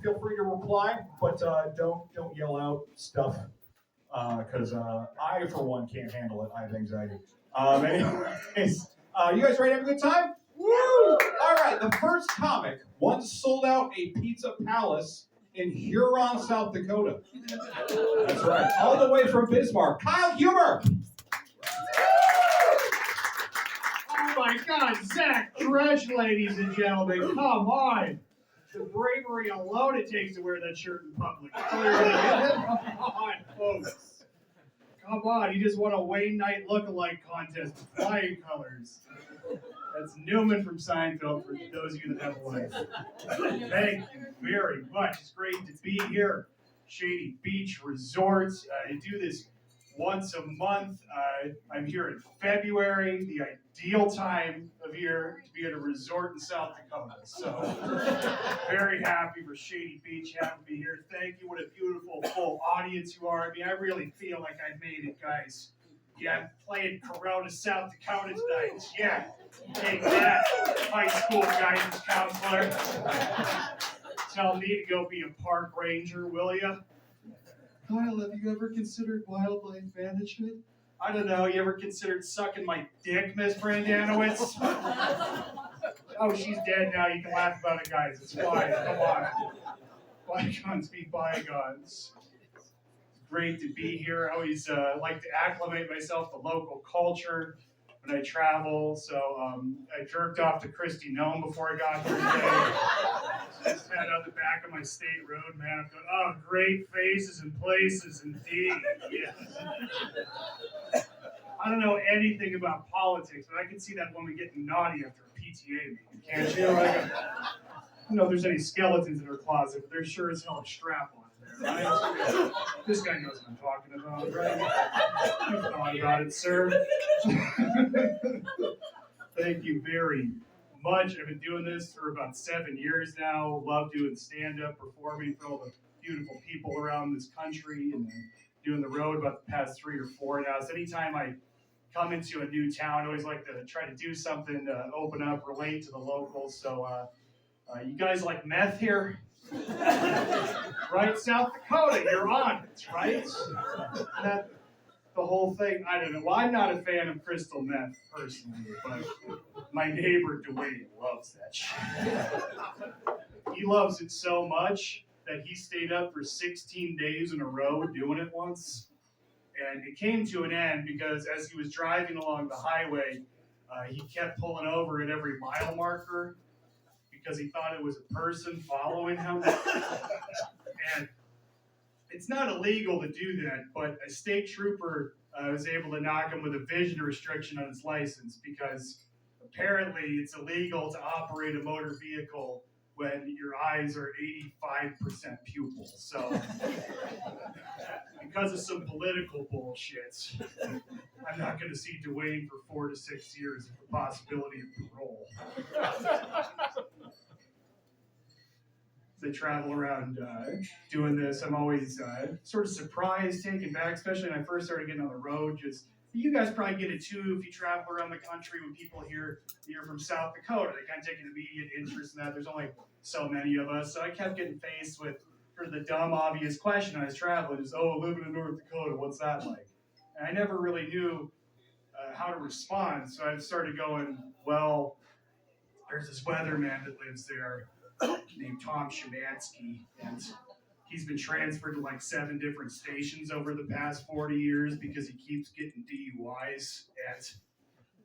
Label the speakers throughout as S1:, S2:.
S1: feel free to reply, but don't yell out stuff because I, for one, can't handle it. I have anxiety. Anyways, you guys ready to have a good time? Woo! All right, the first comic once sold out a pizza palace in Huron, South Dakota. That's right, all the way from Bismarck. Kyle Huber.
S2: Oh my God, Zach Dredge, ladies and gentlemen, come on. The bravery alone it takes to wear that shirt in public. Come on, folks. Come on, you just won a Wayne Knight look-alike contest with flying colors. That's Newman from Seinfeld for those of you that have a life. Thank you very much. It's great to be here. Shady Beach Resorts. I do this once a month. I'm here in February, the ideal time of year to be at a resort in South Dakota. So very happy for Shady Beach having me here. Thank you. What a beautiful, full audience you are. I mean, I really feel like I made it, guys. Yeah, I'm playing Corona, South Dakota tonight. Yeah, take that, high school guidance counselor. Tell me to go be a park ranger, will ya? Kyle, have you ever considered wildlife management? I don't know. You ever considered sucking my dick, Miss Brandanowitz? Oh, she's dead now. You can laugh about it, guys. It's fine. Come on. Bygones be bygones. It's great to be here. I always like to acclimate myself to local culture when I travel. So I jerked off to Christy Nome before I got here today. Just had on the back of my state road map going, oh, great faces and places indeed. Yes. I don't know anything about politics, but I can see that woman getting naughty after a PTA meeting, can't you? Like, I don't know if there's any skeletons in her closet, but there's sure as hell a strap on there, right? This guy knows what I'm talking about, right? You've thought about it, sir. Thank you very much. I've been doing this for about 7 years now. Love doing stand-up, performing for all the beautiful people around this country, and then doing the road about the past 3 or 4 now. So anytime I come into a new town, I always like to try to do something to open up, relate to the locals. So you guys like meth here? Right? South Dakota, you're on it, right? That, the whole thing, I don't know. Well, I'm not a fan of crystal meth personally, but my neighbor Dwayne loves that shit. He loves it so much that he stayed up for 16 days in a row doing it once. And it came to an end because as he was driving along the highway, he kept pulling over at every mile marker because he thought it was a person following him. And it's not illegal to do that, but a state trooper was able to knock him with a vision restriction on his license because apparently it's illegal to operate a motor vehicle when your eyes are 85% pupil. So because of some political bullshit, I'm not going to see Dwayne for 4 to 6 years with the possibility of parole. As I travel around doing this, I'm always sort of surprised, taken back, especially when I first started getting on the road. Just you guys probably get it too if you travel around the country when people hear you're from South Dakota. They kind of take an immediate interest in that. There's only so many of us, so I kept getting faced with sort of the dumb, obvious question I was traveling is, oh, living in North Dakota, what's that like? And I never really knew how to respond, so I started going, well, there's this weatherman that lives there named Tom Szymanski, and he's been transferred to like 7 different stations over the past 40 years because he keeps getting DUIs. And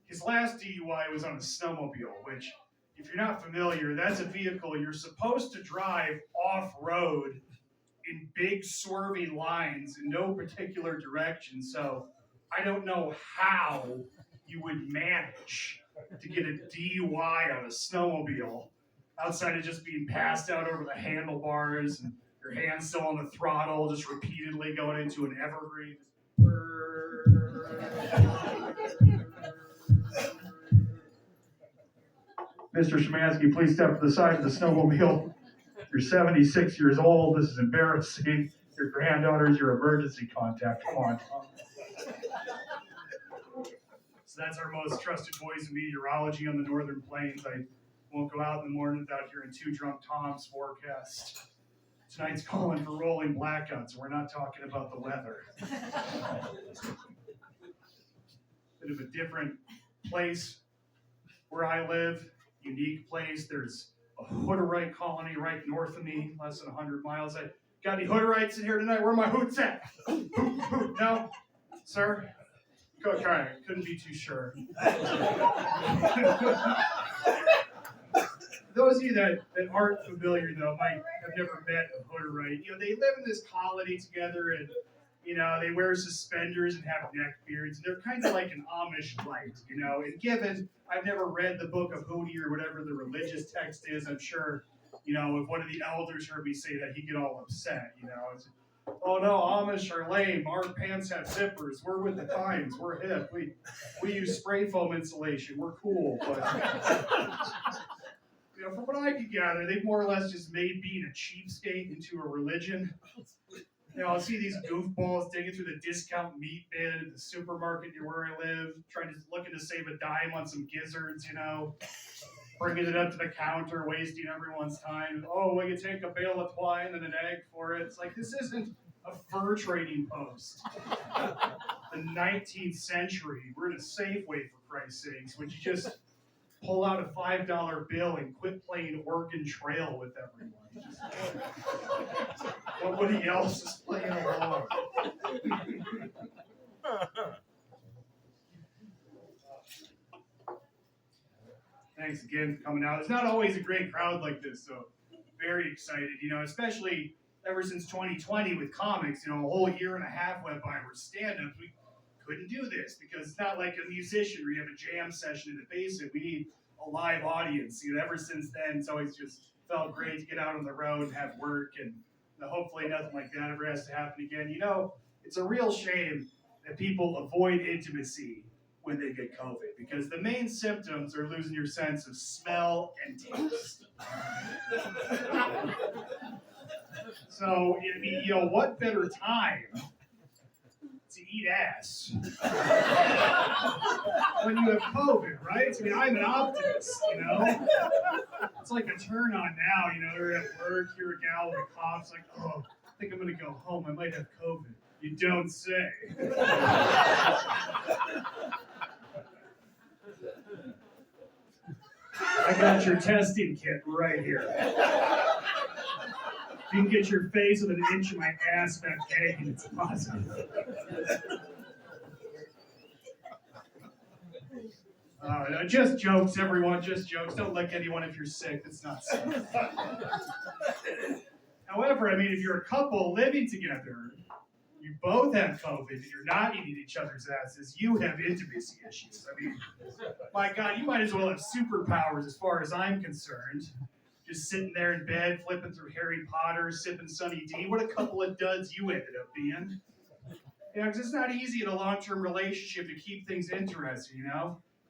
S2: his last DUI was on a snowmobile, which, if you're not familiar, that's a vehicle you're supposed to drive off-road in big swerving lines in no particular direction. So I don't know how you would manage to get a DUI on a snowmobile outside of just being passed out over the handlebars and your hands still on the throttle, just repeatedly going into an evergreen. Mr. Szymanski, please step to the side of the snowmobile. You're 76 years old. This is embarrassing. Your granddaughter is your emergency contact. Come on. So that's our most trusted voice in meteorology on the Northern Plains. I won't go out in the morning without hearing 2 Drunk Toms forecast. Tonight's calling for rolling blackouts. We're not talking about the weather. Bit of a different place where I live, unique place. There's a Hutterite colony right north of me, less than 100 miles. I got any Hutterites in here tonight? Where are my hoots at? Hoot, hoot. No, sir? Okay, couldn't be too sure. Those of you that aren't familiar, though, might have never met a Hutterite. They live in this colony together, and, they wear suspenders and have neck beards. They're kind of like an Amish light, And given I've never read the Book of Hootie or whatever the religious text is, I'm sure, if one of the elders heard me say that, he'd get all upset, It's, oh no, Amish are lame. Our pants have zippers. We're with the times. We're hip. We use spray foam insulation. We're cool. But from what I could gather, they've more or less just made being a cheapskate into a religion. I'll see these goofballs digging through the discount meat bin at the supermarket near where I live, looking to save a dime on some gizzards, bringing it up to the counter, wasting everyone's time. Oh, will you take a bale of twine and an egg for it? It's like, this isn't a fur trading post. The 19th century. We're in a Safeway, for Christ's sakes. Would you just pull out a $5 bill and quit playing Oregon Trail with everyone? Nobody else is playing along. Thanks again for coming out. It's not always a great crowd like this, so very excited, especially ever since 2020 with comics, a whole year and a half went by where stand-ups, we couldn't do this because it's not like a musician where you have a jam session in the basement. We need a live audience. Ever since then, it's always just felt great to get out on the road and have work, and hopefully nothing like that ever has to happen again. It's a real shame that people avoid intimacy when they get COVID, because the main symptoms are losing your sense of smell and taste. So, what better time to eat ass when you have COVID, right? I'm an optimist, It's like a turn on now, they're at work, you're a gal with a cough, it's like, oh, I think I'm gonna go home, I might have COVID. You don't say. I got your testing kit right here. You can get your face with an inch of my ass back egg and it's positive. Just jokes, everyone, just jokes. Don't lick anyone if you're sick. It's not sick. However, if you're a couple living together, you both have COVID and you're not eating each other's asses, you have intimacy issues. My God, you might as well have superpowers as far as I'm concerned. Just sitting there in bed, flipping through Harry Potter, sipping Sunny D. What a couple of duds you ended up being. Because it's not easy in a long-term relationship to keep things interesting,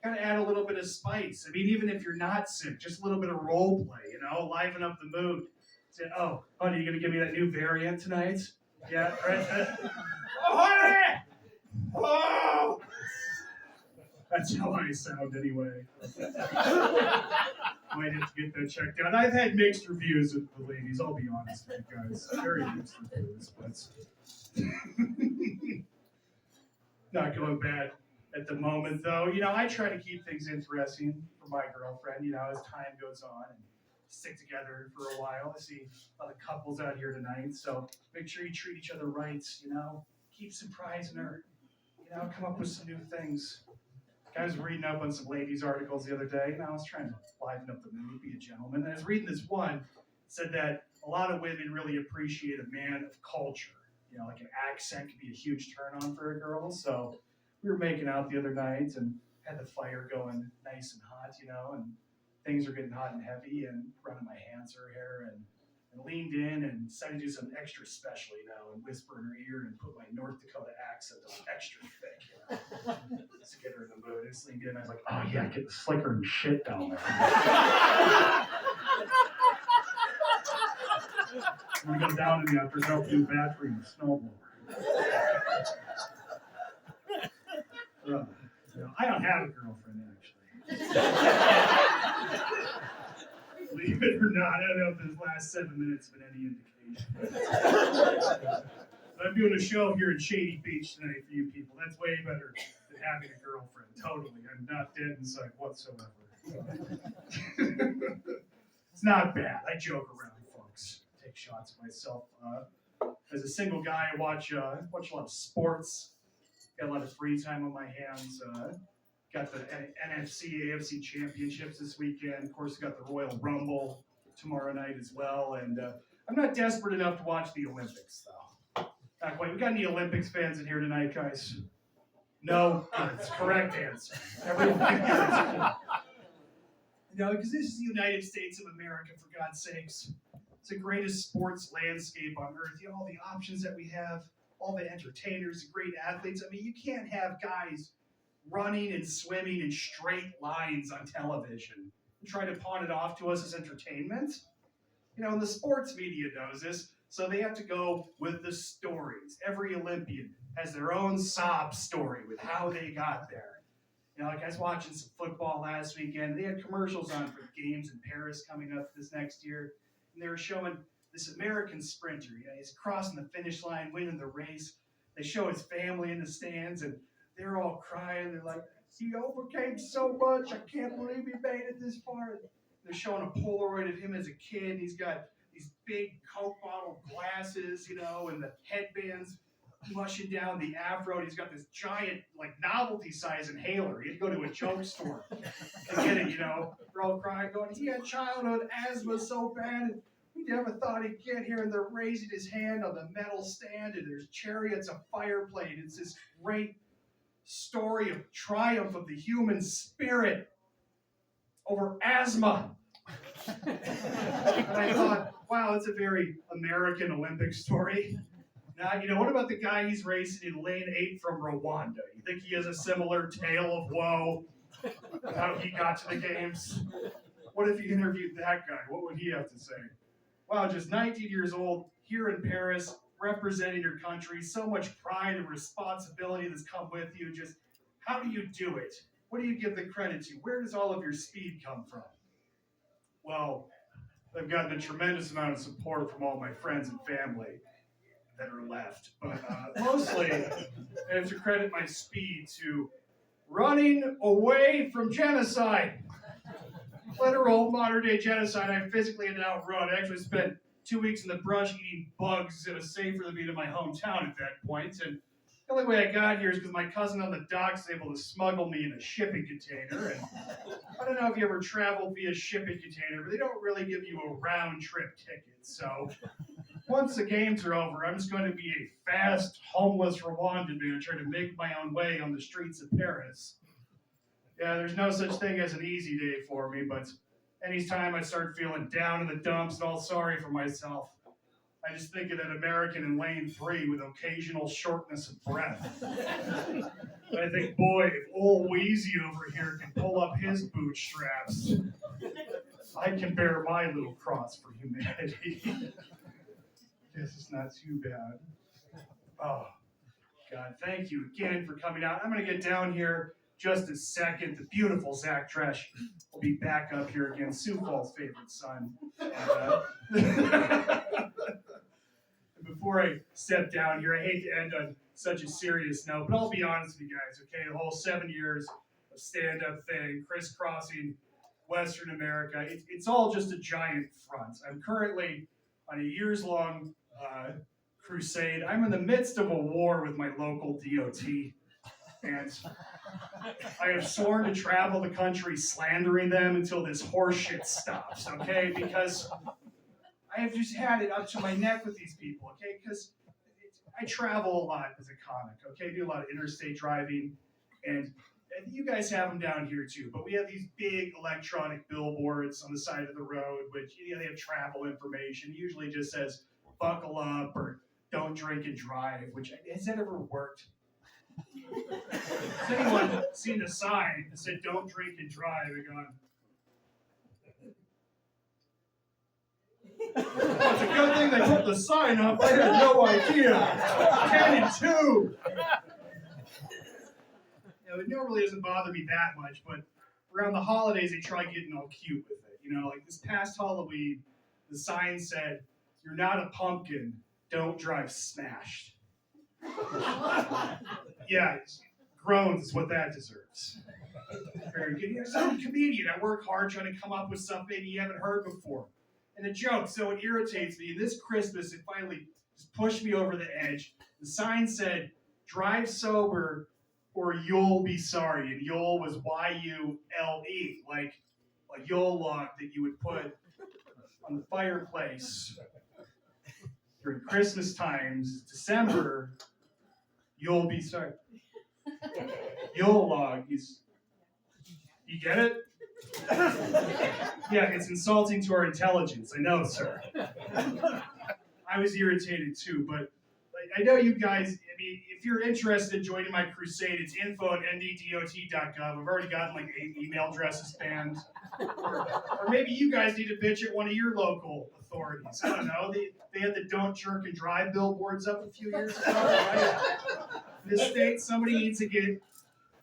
S2: Gotta add a little bit of spice. Even if you're not sick, just a little bit of role play, liven up the mood. Say, oh, honey, you gonna give me that new variant tonight? Yeah, right? Oh, honey! Oh! That's how I sound anyway. Might have to get that checked out. I've had mixed reviews with the ladies, I'll be honest with you guys. Very mixed reviews, but not going bad at the moment, though. I try to keep things interesting for my girlfriend, as time goes on and stick together for a while. I see a lot of couples out here tonight, so make sure you treat each other right, keep surprising her, come up with some new things. I was reading up on some ladies' articles the other day, and I was trying to liven up the mood, be a gentleman. And I was reading this one, said that a lot of women really appreciate a man of culture. Like an accent can be a huge turn on for a girl. So we were making out the other night and had the fire going nice and hot, and things were getting hot and heavy, and running my hands through her hair, and leaned in and decided to do something extra special, and whisper in her ear and put my North Dakota accent on extra thick, to get her in the mood. I just leaned in and I was like, oh yeah, get the slicker and shit down there. I'm gonna go down in you after help new battery and snowblower. I don't have a girlfriend, actually. believe it or not. I don't know if this last 7 minutes have been any indication. But I'm doing a show here in Shady Beach tonight for you people. That's way better than having a girlfriend. Totally. I'm not dead inside whatsoever. It's not bad. I joke around, folks. Take shots at myself. As a single guy, I watch a lot of sports. Got a lot of free time on my hands. Got the NFC, AFC championships this weekend. Of course, got the Royal Rumble tomorrow night as well. And I'm not desperate enough to watch the Olympics, though. Not quite. We got any Olympics fans in here tonight, guys? No? That's the correct answer. Everyone No, because this is the United States of America, for God's sakes. It's the greatest sports landscape on earth. You know, all the options that we have, all the entertainers, the great athletes. I mean, you can't have guys running and swimming in straight lines on television and try to pawn it off to us as entertainment. You know, and the sports media knows this, so they have to go with the stories. Every Olympian has their own sob story with how they got there. You know, like I was watching some football last weekend. They had commercials on for the games in Paris coming up this next year. And they were showing this American sprinter. You know, he's crossing the finish line, winning the race. They show his family in the stands, and they're all crying. They're like, he overcame so much. I can't believe he made it this far. They're showing a Polaroid of him as a kid. He's got these big Coke bottle glasses, you know, and the headbands mushing down the afro. And he's got this giant, like, novelty-size inhaler. He had to go to a joke store to get it, you know. They're all crying, going, he had childhood asthma so bad, and we never thought he'd get here. And they're raising his hand on the metal stand, and there's chariots of fire plate. It's this great story of triumph of the human spirit over asthma. And I thought, wow, that's a very American Olympic story. Now, you know, what about the guy he's racing in lane 8 from Rwanda? You think he has a similar tale of woe, how he got to the games? What if you interviewed that guy? What would he have to say? Wow, just 19 years old, here in Paris, representing your country, so much pride and responsibility that's come with you. Just, how do you do it? What do you give the credit to? Where does all of your speed come from? Well, I've gotten a tremendous amount of support from all my friends and family that are left. But mostly, I have to credit my speed to running away from genocide. Literal modern-day genocide I physically had to outrun. I actually spent 2 weeks in the brush eating bugs. It was safer than being in my hometown at that point. And the only way I got here is because my cousin on the docks was able to smuggle me in a shipping container. And I don't know if you ever traveled via shipping container, but they don't really give you a round-trip ticket. So once the games are over, I'm just going to be a fast, homeless Rwandan man trying to make my own way on the streets of Paris. Yeah, there's no such thing as an easy day for me, but anytime I start feeling down in the dumps and all sorry for myself, I just think of that American in lane 3 with occasional shortness of breath. And I think, boy, if old Wheezy over here can pull up his bootstraps, I can bear my little cross for humanity. Guess it's not too bad. Oh, God, thank you again for coming out. I'm going to get down here just a second. The beautiful Zach Dresch will be back up here again, Sioux Falls' favorite son. Before I step down here, I hate to end on such a serious note, but I'll be honest with you guys, okay? The whole 7 years of stand-up thing, crisscrossing Western America, it's all just a giant front. I'm currently on a years-long crusade. I'm in the midst of a war with my local DOT, and I have sworn to travel the country slandering them until this horse shit stops, okay? Because I have just had it up to my neck with these people, okay? Because I travel a lot as a comic, okay? I do a lot of interstate driving, and you guys have them down here too, but we have these big electronic billboards on the side of the road, which, you know, they have travel information. It usually just says, buckle up, or don't drink and drive, which, has that ever worked? Has anyone seen the sign that said, don't drink and drive, and gone, well, it's a good thing they put the sign up. I had no idea. 10 and 2. You know, it normally doesn't bother me that much, but around the holidays, they try getting all cute with it. Like this past Halloween, the sign said, "You're not a pumpkin, don't drive smashed." Yeah, groans is what that deserves. Very good. You're some comedian. I work hard trying to come up with something you haven't heard before. And a joke, so it irritates me. And this Christmas, it finally just pushed me over the edge. The sign said, "Drive sober or you'll be sorry." And Yule was Y-U-L-E, like a Yule log that you would put on the fireplace during Christmas times, December. You'll be sorry. Yule log is. You get it? Yeah, it's insulting to our intelligence. I know, sir. I was irritated too, but I know you guys, if you're interested in joining my crusade, it's info@nddot.gov. I've already gotten like 8 email addresses banned. Or maybe you guys need to bitch at one of your local authorities. I don't know. They had the "Don't Jerk and Drive" billboards up a few years ago, right? In this state, somebody needs to get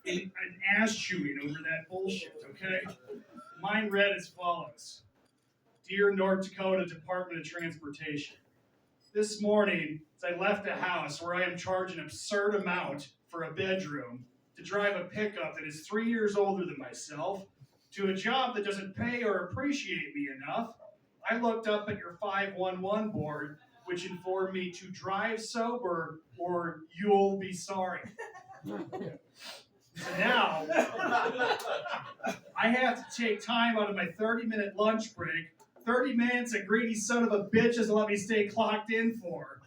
S2: an ass chewing over that bullshit, okay? Mine read as follows. Dear North Dakota Department of Transportation, this morning, as I left the house where I am charged an absurd amount for a bedroom to drive a pickup that is 3 years older than myself to a job that doesn't pay or appreciate me enough, I looked up at your 511 board, which informed me to drive sober or you'll be sorry. So now, I have to take time out of my 30-minute lunch break, 30 minutes a greedy son of a bitch doesn't let me stay clocked in for,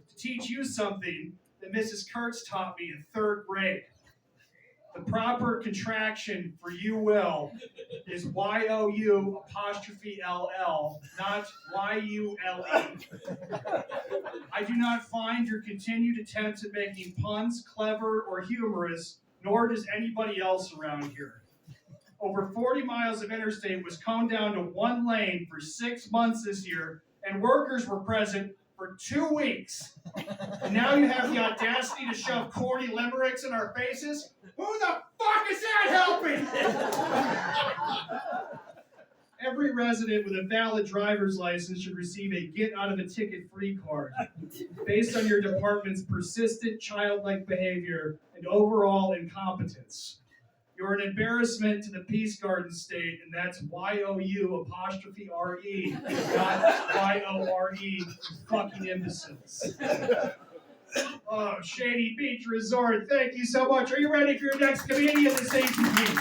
S2: to teach you something that Mrs. Kurtz taught me in 3rd grade. The proper contraction for "you will" is YOU''LL, not YULE. I do not find your continued attempts at making puns clever or humorous, nor does anybody else around here. Over 40 miles of interstate was coned down to 1 lane for 6 months this year, and workers were present for 2 weeks. And now you have the audacity to shove corny limericks in our faces? Who the fuck is that helping? Every resident with a valid driver's license should receive a get-out-of-a-ticket-free card based on your department's persistent childlike behavior and overall incompetence. You're an embarrassment to the Peace Garden state, and that's YOU''RE, not YORE, fucking imbeciles. Oh, Shady Beach Resort, thank you so much. Are you ready for your next comedian this evening?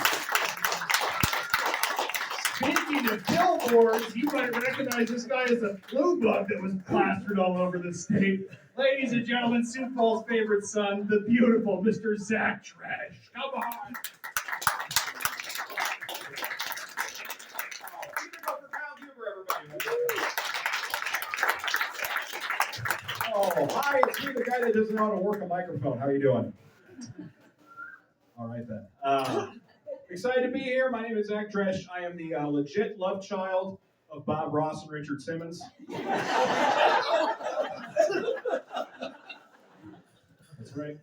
S2: Speaking of billboards, you might recognize this guy as a flu bug that was plastered all over the state. Ladies and gentlemen, Sioux Falls' favorite son, the beautiful Mr. Zach Trash. Come on.
S1: Oh, hi, it's me, the guy that doesn't know how to work a microphone. How are you doing? All right, then. Excited to be here. My name is Zach Dresch. I am the legit love child of Bob Ross and Richard Simmons. That's right.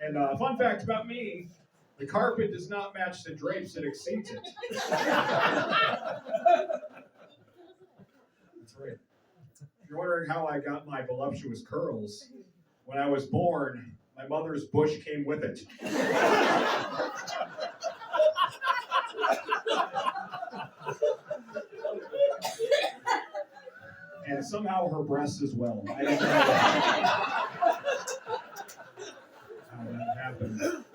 S1: And fun fact about me, the carpet does not match the drapes, it exceeds it. That's right. If you're wondering how I got my voluptuous curls, when I was born, my mother's bush came with it. And somehow her breasts as well. I don't know how that happened.